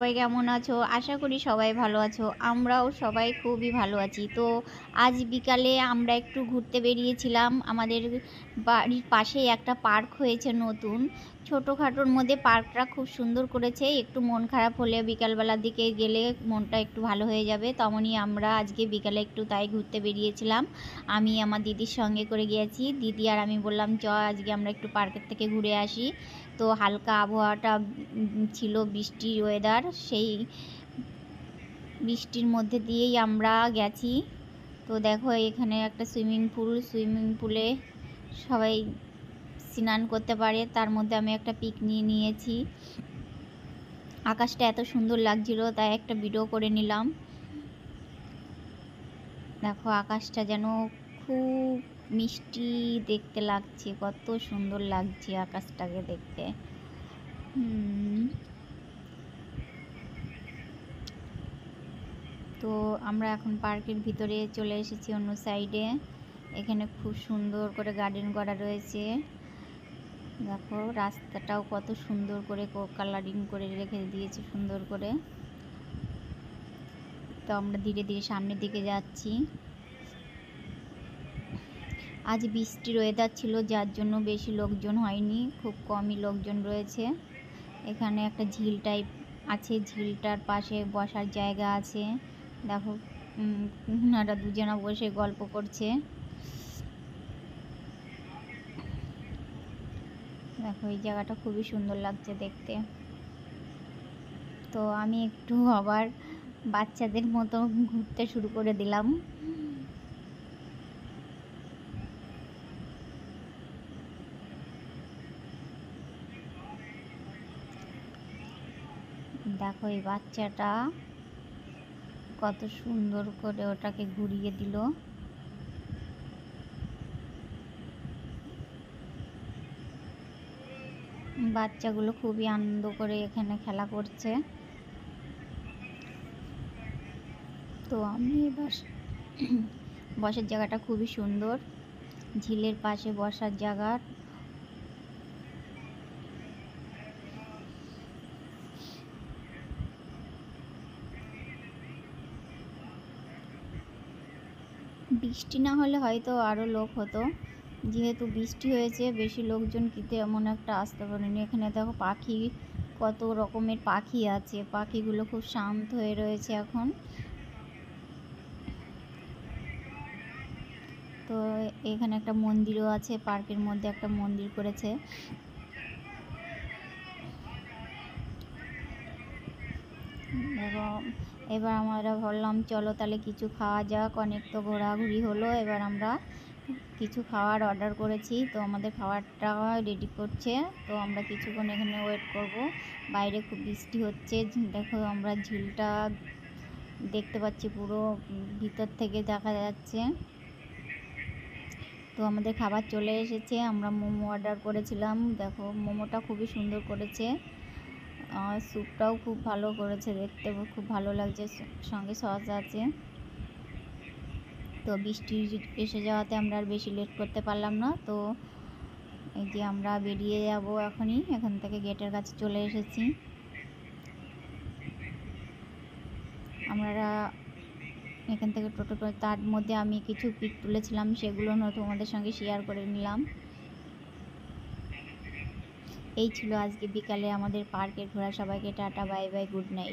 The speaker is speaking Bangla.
সবাই কেমন আছো? আশা করি সবাই ভালো আছো। আমরাও সবাই খুবই ভালো আছি। তো আজ বিকালে আমরা একটু ঘুরতে বেরিয়েছিলাম। আমাদের বাড়ির পাশেই একটা পার্ক হয়েছে নতুন। ছোটখাটোর মধ্যে পার্কটা খুব সুন্দর করেছে। একটু মন খারাপ হলে বিকালবেলার দিকে গেলে মনটা একটু ভালো হয়ে যাবে। তেমনই আমরা আজকে বিকালে একটু তাই ঘুরতে বেরিয়েছিলাম। আমি আমার দিদির সঙ্গে করে গিয়েছি। দিদি আর আমি বললাম, আজকে আমরা একটু পার্কের থেকে ঘুরে আসি। তো হালকা আবহাওয়াটা ছিল, বৃষ্টির ওয়েদার। সেই বৃষ্টির মধ্যে দিয়েই আমরা গেছি। তো দেখো এখানে একটা সুইমিং পুলে সবাই স্নান করতে পারে, তার মধ্যে আমি একটা পিক নিয়েছি। আকাশটা এত সুন্দর লাগছিল, তাই একটা ভিডিও করে নিলাম। দেখো আকাশটা যেন খুব মিষ্টি দেখতে লাগছে, কত সুন্দর লাগছে আকাশটাকে দেখতে। তো আমরা এখন পার্কের ভিতরে চলে এসেছি অন্য সাইডে। এখানে খুব সুন্দর করে গার্ডেন করা রয়েছে। দেখো রাস্তাটাও কত সুন্দর করে কালারিং করে রেখে দিয়েছে সুন্দর করে। তো আমরা ধীরে ধীরে সামনের দিকে যাচ্ছি। আজ বৃষ্টির ওয়েদার ছিল, যার জন্য বেশি লোকজন হয়নি, খুব কমই লোকজন রয়েছে। এখানে একটা ঝিল টাইপ আছে, ঝিলটার পাশে বসার জায়গা আছে। দেখো ওনারা দুজনা বসে গল্প করছে। দেখো এই জায়গাটা খুবই সুন্দর লাগছে দেখতে। তো আমি একটু আবার বাচ্চাদের মতো ঘুরতে শুরু করে দিলাম। দেখো এই বাচ্চাটা কত সুন্দর করে ওটাকে ঘুরিয়ে দিল। বাচ্চাগুলো খুবই আনন্দ করে এখানে খেলা করছে। তো আমি বসার জায়গাটা খুবই সুন্দর, ঝিলের পাশে বসার জায়গা। বৃষ্টি না হলে হয়তো আরও লোক হতো, যেহেতু বৃষ্টি হয়েছে বেশি লোকজন কিন্তু এমন একটা আসতে পারেনি। এখানে দেখো পাখি, কত রকমের পাখি আছে, পাখিগুলো খুব শান্ত হয়ে রয়েছে এখন। তো এখানে একটা মন্দিরও আছে, পার্কের মধ্যে একটা মন্দির করেছে। এবং এবার আমরা ভাবলাম চলো তাহলে কিছু খাওয়া যাক, অনেক তো ঘোরাঘুরি হলো, এবার আমরা কিছু খাওয়ার অর্ডার করেছি। তো আমাদের খাবারটা রেডি করছে, তো আমরা কিছুক্ষণ এখানে ওয়েট করব। বাইরে খুব বৃষ্টি হচ্ছে। দেখো আমরা ঝিলটা দেখতে পাচ্ছি, পুরো ভিতর থেকে দেখা যাচ্ছে। তো আমাদের খাবার চলে এসেছে, আমরা মোমো অর্ডার করেছিলাম। দেখো মোমোটা খুবই সুন্দর করেছে, স্যুপটাও খুব ভালো করেছে, দেখতে খুব ভালো লাগছে, সঙ্গে সস আছে। তো বৃষ্টি এসে যাওয়াতে আমরা আর বেশি লেট করতে পারলাম না। তো এই যে আমরা বেরিয়ে যাব এখনই, এখান থেকে গেটের কাছে চলে এসেছি। আমরা এখান থেকে টোটো করে, তার মধ্যে আমি কিছু পিক তুলেছিলাম, সেগুলো তোমাদের সঙ্গে শেয়ার করে নিলাম। এই ছিল আজকে বিকালে আমাদের পার্কের ঘোরা। সবাইকে tata, bye bye, good night.